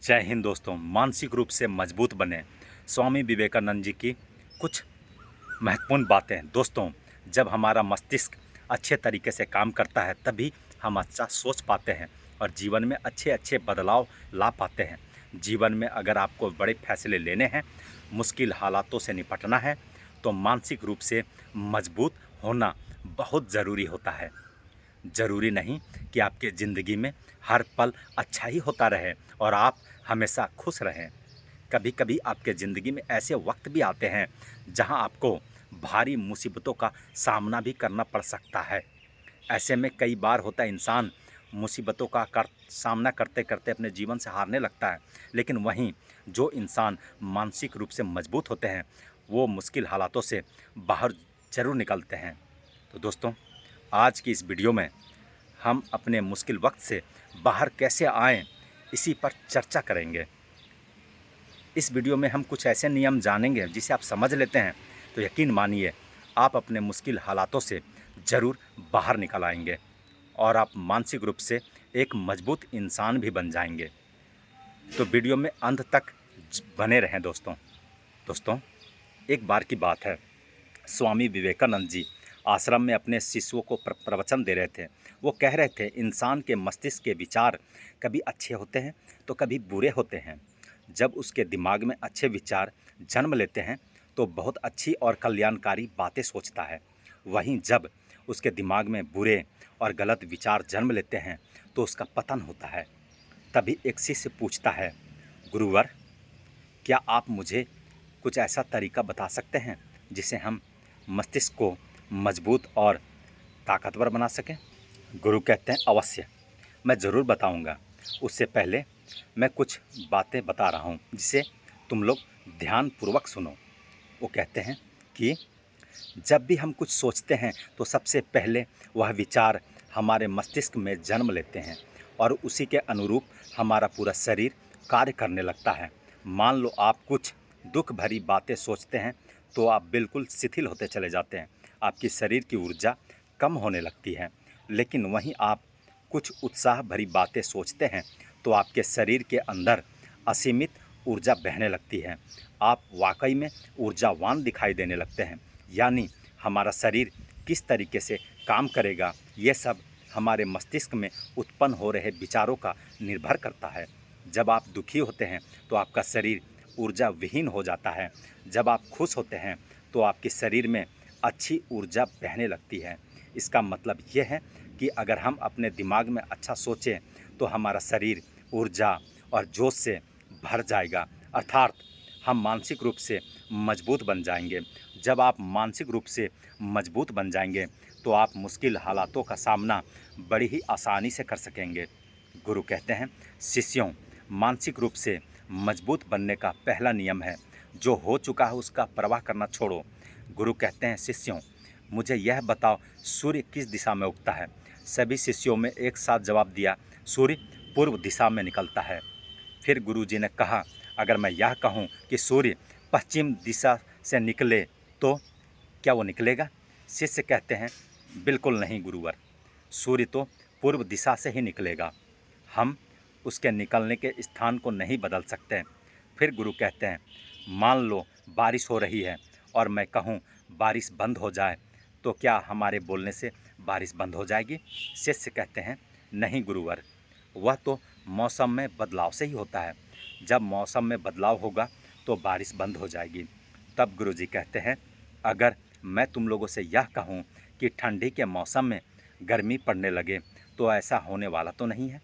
जय हिंद दोस्तों। मानसिक रूप से मजबूत बने, स्वामी विवेकानंद जी की कुछ महत्वपूर्ण बातें। दोस्तों, जब हमारा मस्तिष्क अच्छे तरीके से काम करता है तभी हम अच्छा सोच पाते हैं और जीवन में अच्छे अच्छे बदलाव ला पाते हैं। जीवन में अगर आपको बड़े फैसले लेने हैं, मुश्किल हालातों से निपटना है, तो मानसिक रूप से मजबूत होना बहुत ज़रूरी होता है। ज़रूरी नहीं कि आपके ज़िंदगी में हर पल अच्छा ही होता रहे और आप हमेशा खुश रहें। कभी कभी आपके ज़िंदगी में ऐसे वक्त भी आते हैं जहां आपको भारी मुसीबतों का सामना भी करना पड़ सकता है। ऐसे में कई बार होता है इंसान मुसीबतों का सामना करते करते अपने जीवन से हारने लगता है, लेकिन वहीं जो इंसान मानसिक रूप से मजबूत होते हैं वो मुश्किल हालातों से बाहर ज़रूर निकलते हैं। तो दोस्तों, आज की इस वीडियो में हम अपने मुश्किल वक्त से बाहर कैसे आएं, इसी पर चर्चा करेंगे। इस वीडियो में हम कुछ ऐसे नियम जानेंगे जिसे आप समझ लेते हैं तो यकीन मानिए आप अपने मुश्किल हालातों से ज़रूर बाहर निकल आएंगे और आप मानसिक रूप से एक मजबूत इंसान भी बन जाएंगे। तो वीडियो में अंत तक बने रहें दोस्तों। दोस्तों, एक बार की बात है, स्वामी विवेकानंद जी आश्रम में अपने शिष्यों को प्रवचन दे रहे थे। वो कह रहे थे, इंसान के मस्तिष्क के विचार कभी अच्छे होते हैं तो कभी बुरे होते हैं। जब उसके दिमाग में अच्छे विचार जन्म लेते हैं तो बहुत अच्छी और कल्याणकारी बातें सोचता है। वहीं जब उसके दिमाग में बुरे और गलत विचार जन्म लेते हैं तो उसका पतन होता है। तभी एक शिष्य पूछता है, गुरुवर, क्या आप मुझे कुछ ऐसा तरीका बता सकते हैं जिसे हम मस्तिष्क को मजबूत और ताकतवर बना सकें? गुरु कहते हैं, अवश्य, मैं ज़रूर बताऊंगा। उससे पहले मैं कुछ बातें बता रहा हूं जिसे तुम लोग ध्यानपूर्वक सुनो। वो कहते हैं कि जब भी हम कुछ सोचते हैं तो सबसे पहले वह विचार हमारे मस्तिष्क में जन्म लेते हैं और उसी के अनुरूप हमारा पूरा शरीर कार्य करने लगता है। मान लो आप कुछ दुख भरी बातें सोचते हैं तो आप बिल्कुल शिथिल होते चले जाते हैं, आपकी शरीर की ऊर्जा कम होने लगती है। लेकिन वहीं आप कुछ उत्साह भरी बातें सोचते हैं तो आपके शरीर के अंदर असीमित ऊर्जा बहने लगती है। आप वाकई में ऊर्जावान दिखाई देने लगते हैं। यानी हमारा शरीर किस तरीके से काम करेगा, ये सब हमारे मस्तिष्क में उत्पन्न हो रहे विचारों का निर्भर करता है। जब आप दुखी होते हैं तो आपका शरीर ऊर्जा विहीन हो जाता है। जब आप खुश होते हैं तो आपके शरीर में अच्छी ऊर्जा बहने लगती है। इसका मतलब ये है कि अगर हम अपने दिमाग में अच्छा सोचें तो हमारा शरीर ऊर्जा और जोश से भर जाएगा, अर्थात हम मानसिक रूप से मजबूत बन जाएंगे। जब आप मानसिक रूप से मजबूत बन जाएंगे तो आप मुश्किल हालातों का सामना बड़ी ही आसानी से कर सकेंगे। गुरु कहते हैं, शिष्यों, मानसिक रूप से मजबूत बनने का पहला नियम है, जो हो चुका है उसका परवाह करना छोड़ो। गुरु कहते हैं, शिष्यों, मुझे यह बताओ, सूर्य किस दिशा में उगता है? सभी शिष्यों में एक साथ जवाब दिया, सूर्य पूर्व दिशा में निकलता है। फिर गुरुजी ने कहा, अगर मैं यह कहूँ कि सूर्य पश्चिम दिशा से निकले तो क्या वो निकलेगा? शिष्य कहते हैं, बिल्कुल नहीं गुरुवर, सूर्य तो पूर्व दिशा से ही निकलेगा, हम उसके निकलने के स्थान को नहीं बदल सकते। फिर गुरु कहते हैं, मान लो बारिश हो रही है और मैं कहूँ बारिश बंद हो जाए तो क्या हमारे बोलने से बारिश बंद हो जाएगी? शिष्य कहते हैं, नहीं गुरुवर, वह तो मौसम में बदलाव से ही होता है। जब मौसम में बदलाव होगा तो बारिश बंद हो जाएगी। तब गुरुजी कहते हैं, अगर मैं तुम लोगों से यह कहूँ कि ठंडी के मौसम में गर्मी पड़ने लगे तो ऐसा होने वाला तो नहीं है?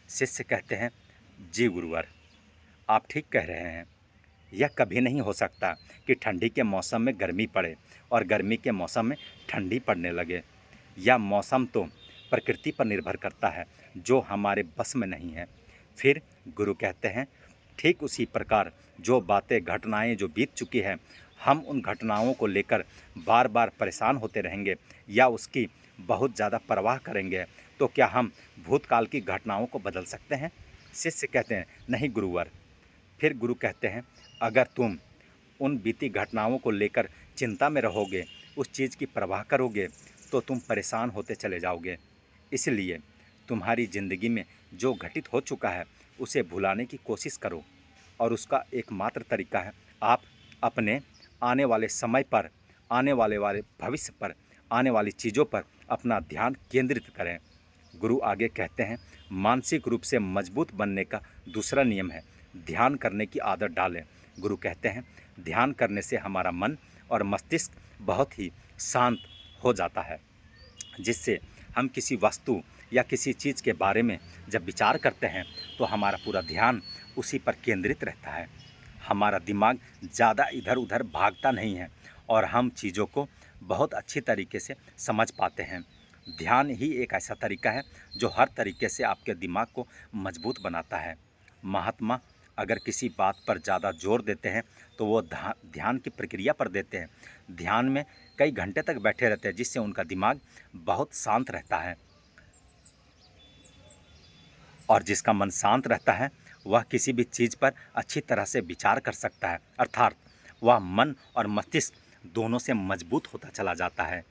शिष्य कहते हैं, जी गुरुवर, आप ठीक कह रहे हैं। यह कभी नहीं हो सकता कि ठंडी के मौसम में गर्मी पड़े और गर्मी के मौसम में ठंडी पड़ने लगे। यह मौसम तो प्रकृति पर निर्भर करता है, जो हमारे बस में नहीं है। फिर गुरु कहते हैं, ठीक उसी प्रकार जो बातें घटनाएं जो बीत चुकी हैं, हम उन घटनाओं को लेकर बार बार परेशान होते रहेंगे या उसकी बहुत ज़्यादा परवाह करेंगे तो क्या हम भूतकाल की घटनाओं को बदल सकते हैं? शिष्य कहते हैं, नहीं गुरुवर। फिर गुरु कहते हैं, अगर तुम उन बीती घटनाओं को लेकर चिंता में रहोगे, उस चीज़ की परवाह करोगे तो तुम परेशान होते चले जाओगे। इसलिए तुम्हारी ज़िंदगी में जो घटित हो चुका है उसे भुलाने की कोशिश करो। और उसका एकमात्र तरीका है आप अपने आने वाले समय पर, आने वाले भविष्य पर, आने वाली चीज़ों पर अपना ध्यान केंद्रित करें। गुरु आगे कहते हैं, मानसिक रूप से मजबूत बनने का दूसरा नियम है ध्यान करने की आदत डालें। गुरु कहते हैं, ध्यान करने से हमारा मन और मस्तिष्क बहुत ही शांत हो जाता है, जिससे हम किसी वस्तु या किसी चीज़ के बारे में जब विचार करते हैं तो हमारा पूरा ध्यान उसी पर केंद्रित रहता है। हमारा दिमाग ज़्यादा इधर उधर भागता नहीं है और हम चीज़ों को बहुत अच्छी तरीके से समझ पाते हैं। ध्यान ही एक ऐसा तरीका है जो हर तरीके से आपके दिमाग को मजबूत बनाता है। महात्मा अगर किसी बात पर ज़्यादा जोर देते हैं तो वो ध्यान की प्रक्रिया पर देते हैं। ध्यान में कई घंटे तक बैठे रहते हैं, जिससे उनका दिमाग बहुत शांत रहता है। और जिसका मन शांत रहता है वह किसी भी चीज़ पर अच्छी तरह से विचार कर सकता है, अर्थात वह मन और मस्तिष्क दोनों से मजबूत होता चला जाता है।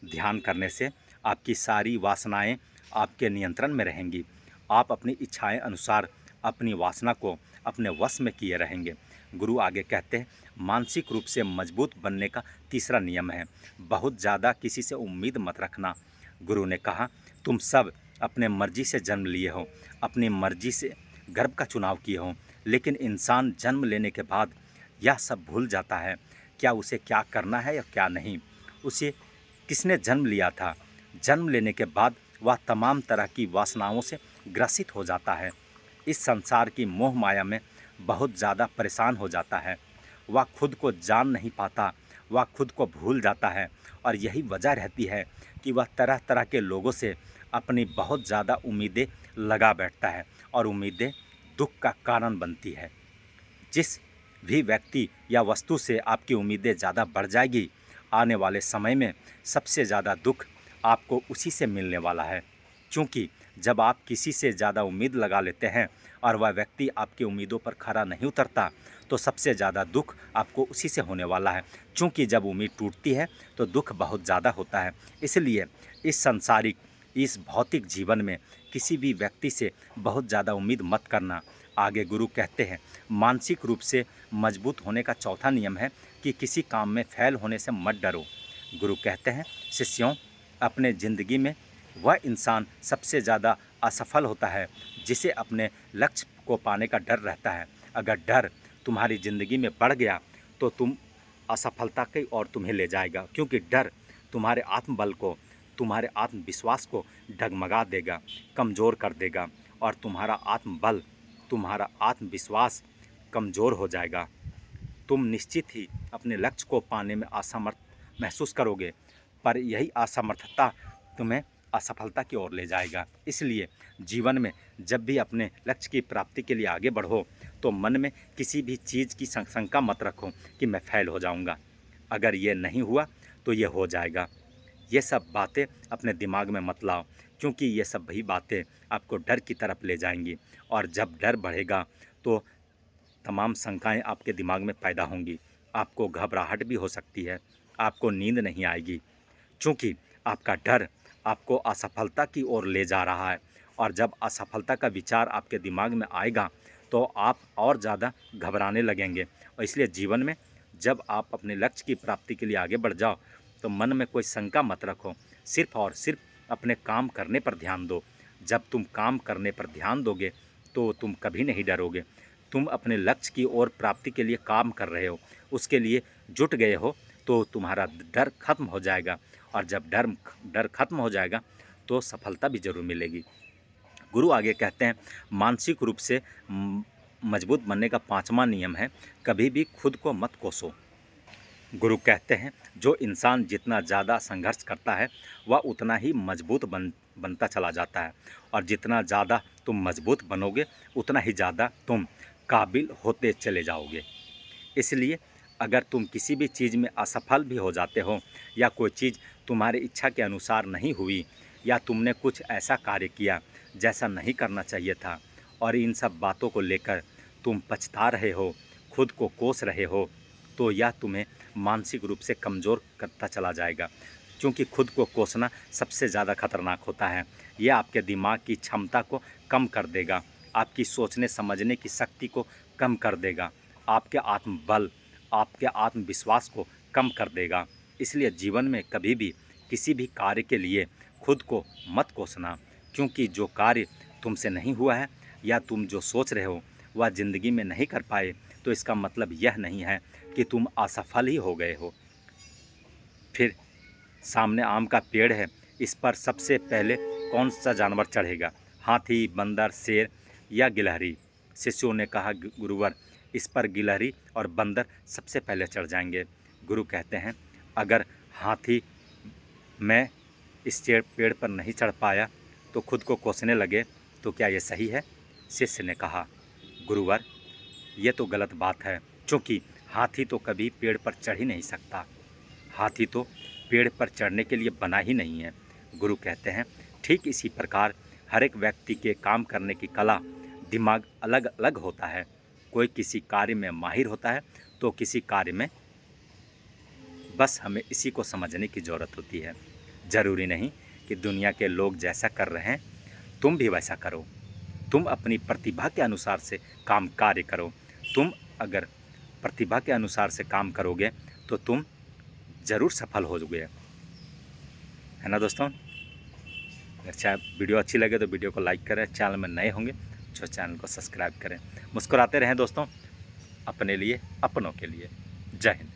ध्यान करने से आपकी सारी वासनाएं आपके नियंत्रण में रहेंगी। आप अपनी इच्छाएं अनुसार अपनी वासना को अपने वश में किए रहेंगे। गुरु आगे कहते हैं, मानसिक रूप से मजबूत बनने का तीसरा नियम है बहुत ज़्यादा किसी से उम्मीद मत रखना। गुरु ने कहा, तुम सब अपने मर्जी से जन्म लिए हो, अपनी मर्जी से गर्भ का चुनाव किए हो, लेकिन इंसान जन्म लेने के बाद यह सब भूल जाता है क्या उसे क्या करना है या क्या नहीं। उसे किसने जन्म लिया था? जन्म लेने के बाद वह तमाम तरह की वासनाओं से ग्रसित हो जाता है। इस संसार की मोह माया में बहुत ज़्यादा परेशान हो जाता है। वह खुद को जान नहीं पाता, वह खुद को भूल जाता है। और यही वजह रहती है कि वह तरह तरह के लोगों से अपनी बहुत ज़्यादा उम्मीदें लगा बैठता है और उम्मीदें दुख का कारण बनती है। जिस भी व्यक्ति या वस्तु से आपकी उम्मीदें ज़्यादा बढ़ जाएगी, आने वाले समय में सबसे ज़्यादा दुख आपको उसी से मिलने वाला है। क्योंकि जब आप किसी से ज़्यादा उम्मीद लगा लेते हैं और वह व्यक्ति आपकी उम्मीदों पर खरा नहीं उतरता, तो सबसे ज़्यादा दुख आपको उसी से होने वाला है। क्योंकि जब उम्मीद टूटती है तो दुख बहुत ज़्यादा होता है। इसलिए इस सांसारिक, इस भौतिक जीवन में किसी भी व्यक्ति से बहुत ज़्यादा उम्मीद मत करना। आगे गुरु कहते हैं, मानसिक रूप से मजबूत होने का चौथा नियम है कि किसी काम में फेल होने से मत डरो। गुरु कहते हैं, शिष्यों, अपने ज़िंदगी में वह इंसान सबसे ज़्यादा असफल होता है जिसे अपने लक्ष्य को पाने का डर रहता है। अगर डर तुम्हारी ज़िंदगी में बढ़ गया तो तुम असफलता की ओर तुम्हें ले जाएगा, क्योंकि डर तुम्हारे आत्मबल को, तुम्हारे आत्मविश्वास को डगमगा देगा, कमज़ोर कर देगा और तुम्हारा आत्मबल, तुम्हारा आत्मविश्वास कमज़ोर हो जाएगा। तुम निश्चित ही अपने लक्ष्य को पाने में असमर्थ महसूस करोगे, पर यही असमर्थता तुम्हें असफलता की ओर ले जाएगा। इसलिए जीवन में जब भी अपने लक्ष्य की प्राप्ति के लिए आगे बढ़ो तो मन में किसी भी चीज़ की शंका मत रखो कि मैं फेल हो जाऊंगा, अगर ये नहीं हुआ तो ये हो जाएगा। ये सब बातें अपने दिमाग में मत लाओ, क्योंकि ये सब वही बातें आपको डर की तरफ ले जाएंगी। और जब डर बढ़ेगा तो तमाम शंकाएं आपके दिमाग में पैदा होंगी। आपको घबराहट भी हो सकती है, आपको नींद नहीं आएगी, क्योंकि आपका डर आपको असफलता की ओर ले जा रहा है। और जब असफलता का विचार आपके दिमाग में आएगा तो आप और ज़्यादा घबराने लगेंगे। और इसलिए जीवन में जब आप अपने लक्ष्य की प्राप्ति के लिए आगे बढ़ जाओ तो मन में कोई शंका मत रखो, सिर्फ और सिर्फ अपने काम करने पर ध्यान दो। जब तुम काम करने पर ध्यान दोगे तो तुम कभी नहीं डरोगे। तुम अपने लक्ष्य की ओर प्राप्ति के लिए काम कर रहे हो, उसके लिए जुट गए हो, तो तुम्हारा डर खत्म हो जाएगा। और जब डर खत्म हो जाएगा तो सफलता भी ज़रूर मिलेगी। गुरु आगे कहते हैं, मानसिक रूप से मजबूत बनने का पांचवा नियम है, कभी भी खुद को मत कोसो। गुरु कहते हैं, जो इंसान जितना ज़्यादा संघर्ष करता है वह उतना ही मजबूत बनता चला जाता है। और जितना ज़्यादा तुम मजबूत बनोगे उतना ही ज़्यादा तुम काबिल होते चले जाओगे। इसलिए अगर तुम किसी भी चीज़ में असफल भी हो जाते हो या कोई चीज़ तुम्हारी इच्छा के अनुसार नहीं हुई या तुमने कुछ ऐसा कार्य किया जैसा नहीं करना चाहिए था और इन सब बातों को लेकर तुम पछता रहे हो, खुद को कोस रहे हो, तो यह तुम्हें मानसिक रूप से कमज़ोर करता चला जाएगा। क्योंकि खुद को कोसना सबसे ज़्यादा खतरनाक होता है। यह आपके दिमाग की क्षमता को कम कर देगा, आपकी सोचने समझने की शक्ति को कम कर देगा, आपके आत्मबल, आपके आत्मविश्वास को कम कर देगा। इसलिए जीवन में कभी भी किसी भी कार्य के लिए खुद को मत कोसना, क्योंकि जो कार्य तुमसे नहीं हुआ है या तुम जो सोच रहे हो वह ज़िंदगी में नहीं कर पाए, तो इसका मतलब यह नहीं है कि तुम असफल ही हो गए हो। फिर सामने आम का पेड़ है, इस पर सबसे पहले कौन सा जानवर चढ़ेगा? हाथी, बंदर, शेर या गिलहरी? शिष्यों ने कहा, गुरुवर, इस पर गिलहरी और बंदर सबसे पहले चढ़ जाएंगे। गुरु कहते हैं, अगर हाथी मैं इस पेड़ पर नहीं चढ़ पाया तो खुद को कोसने लगे तो क्या ये सही है? शिष्य ने कहा, गुरुवर, ये तो गलत बात है, क्योंकि हाथी तो कभी पेड़ पर चढ़ ही नहीं सकता। हाथी तो पेड़ पर चढ़ने के लिए बना ही नहीं है। गुरु कहते हैं, ठीक इसी प्रकार हर एक व्यक्ति के काम करने की कला, दिमाग अलग अलग होता है। कोई किसी कार्य में माहिर होता है तो किसी कार्य में, बस हमें इसी को समझने की ज़रूरत होती है। ज़रूरी नहीं कि दुनिया के लोग जैसा कर रहे हैं तुम भी वैसा करो। तुम अपनी प्रतिभा के अनुसार से काम कार्य करो। तुम अगर प्रतिभा के अनुसार से काम करोगे तो तुम ज़रूर सफल होगे, है ना दोस्तों? अच्छा, वीडियो अच्छी लगे तो वीडियो को लाइक करें, चैनल में नए होंगे तो चैनल को सब्सक्राइब करें। मुस्कुराते रहें दोस्तों, अपने लिए, अपनों के लिए। जय हिंद।